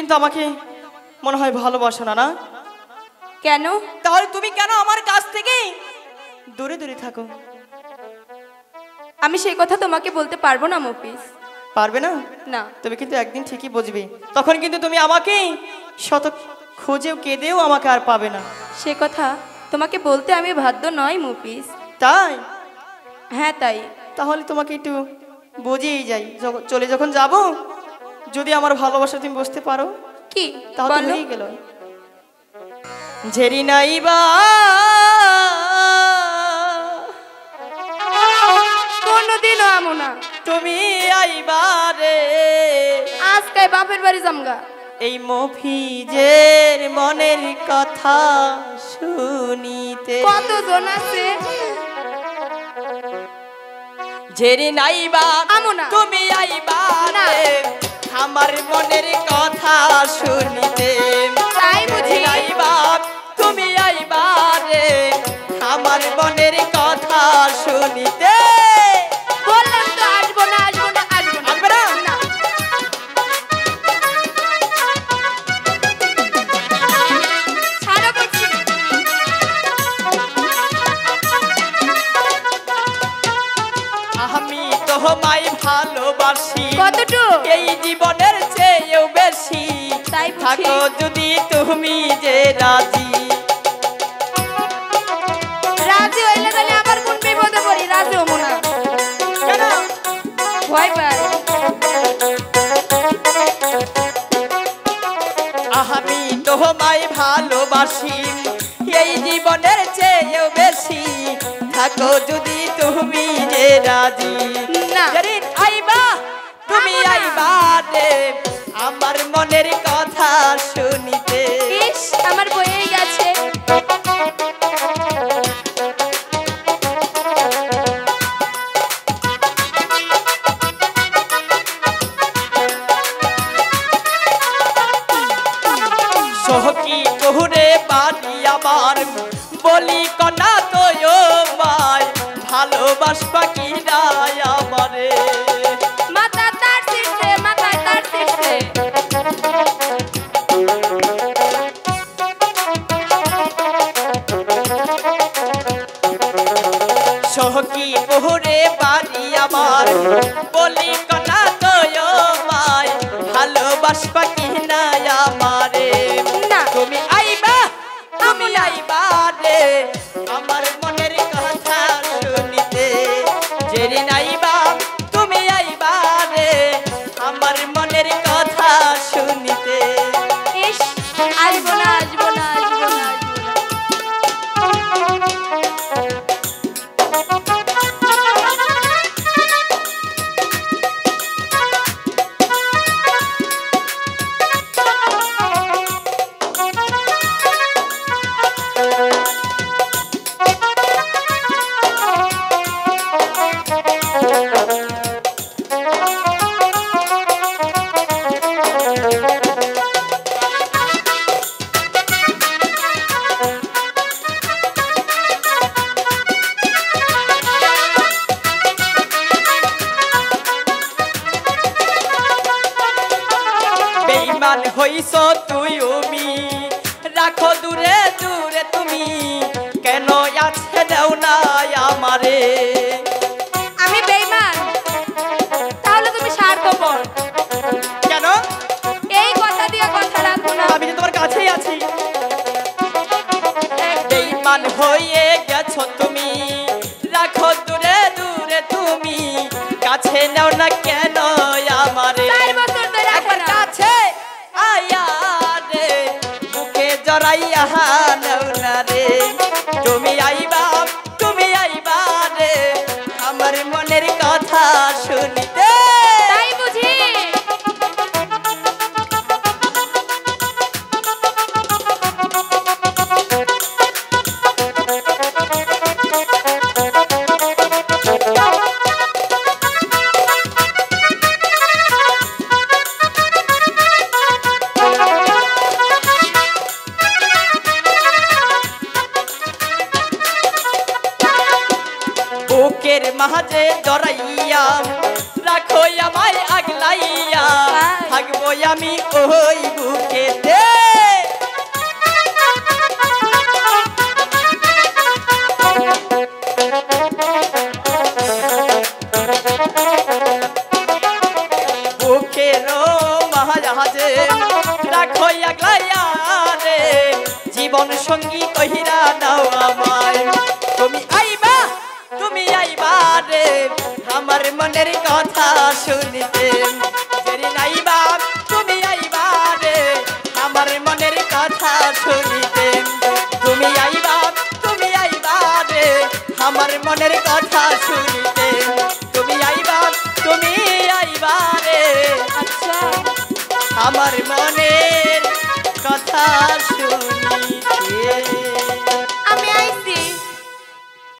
কিন্তু আমাকে মনে হয় ভালোবাসো না, না? কেন? তাহলে তুমি কেন আমার কাছ থেকে দূরে দূরে থাকো? আমি সেই কথা তোমাকে বলতে পারবো না মফিজ। পারবে না? না। তুমি কিন্তু একদিন ঠিকই বুঝবে, তখন কিন্তু তুমি আমাকে শত খোঁজেও কেঁদেও আমাকে আর পাবে না। সে কথা তোমাকে বলতে আমি বাধ্য নই মফিজ। তাই? হ্যাঁ তাই। তাহলে তোমাকে একটু বুঝিয়েই যাই, চলে যখন যাব, যদি আমার ভালোবাসা তুমি বুঝতে পারো। কি? তাহলে হয়ে গেল। ঝেরি নাইবা কোনদিনও আমো না। তুমি আইবারে আজকে বাপের বাড়ি জামগা। এই মফিজের মনের কথা শুনিতে কতজন আছে। ঝেরি নাইবা আমো না। তুমি আইবারে আমার মনের কথা শুনিতে। তাই বুঝি? নাইবা তুমি আইবারে আমার মনের কথা শুনিতে। বললাম তো আসবো না, আসবো না, আসবো না। আসবে না? না। ছাড়ো বলছি। আমি তোমায় ভালোবাসি কতটুকু? এই জীবনের চেয়েও বেশি। তাই বুঝি? থাকো যদি তুমি যে রাজি। রাজি হইলে তাহলে আবার কোন বিপদে পড়ি? রাজি হবো না। কেন? ভয় পাই। আমি তোমায় ভালোবাসি এই জীবনের চেয়েও বেশি। থাকো যদি তুমি যে রাজি। না। যেদিন আইবা তুমি আইবা রে আমার মনের কথা শুনিতে। ইস, আমার বইয়ে গেছে। সহকি কহুরে বাড়ি আমার বলি কনা তো মায় ভালোবাসবা কি নাই আমারে। মাথা তার ছিঁড়ছে, মাথায় তার ছিঁড়ছে। সহকি কহুরে বাড়ি আমার বলি কনা তো মায় ভালোবাসবা কি নাই আমারে। না। তুমি আইবা তুমি আইবা রে আমার মনের কথা শুনিতে। জেরি নাইবা তুমি আইবা রে আমার মনের কথা শুনিতে। ইস, আসবো না, আসবো না, আসবো না, আসবো না। বেঈমান হইছ তুই উমি রাখো দূরে দূরে তুমি। কেন আছে দেও না আমারে। আমি বেঈমান? তাহলে তুমি স্বার্থপর। কেন? এই কথা দিয়ে কথা রাখো না। আমি যে তোমার কাছেই আছি। বেঈমান হয়ে গেছো তুমি রাখো দূরে দূরে তুমি। কাছে নাও না কেন আমারে। 4 বছর ধরে রাখো একবার না। কাছে আয়া রে বুকে জড়াইয়া নাও না রে। তুমি আইবা রে আমার মনের কথা শুনিতে। তাই বুঝি? বুকের মাঝে জড়াইয়া রাখো আমায় আগলাইয়া থাকবো আমি ওই বুকেতে রাখো আগলাইয়া রে জীবন সঙ্গী কহিরা দাও আমায় তুমি আইবা রে আমার মনের কথা শুনিতে যেদিন আইবা তুমি আইবা রে আমার মনের কথা শুনিতে তুমি আইবা রে আমার মনের কথা শুনিতে তুমি আইবা রে আচ্ছা আমার মনের কথা শুন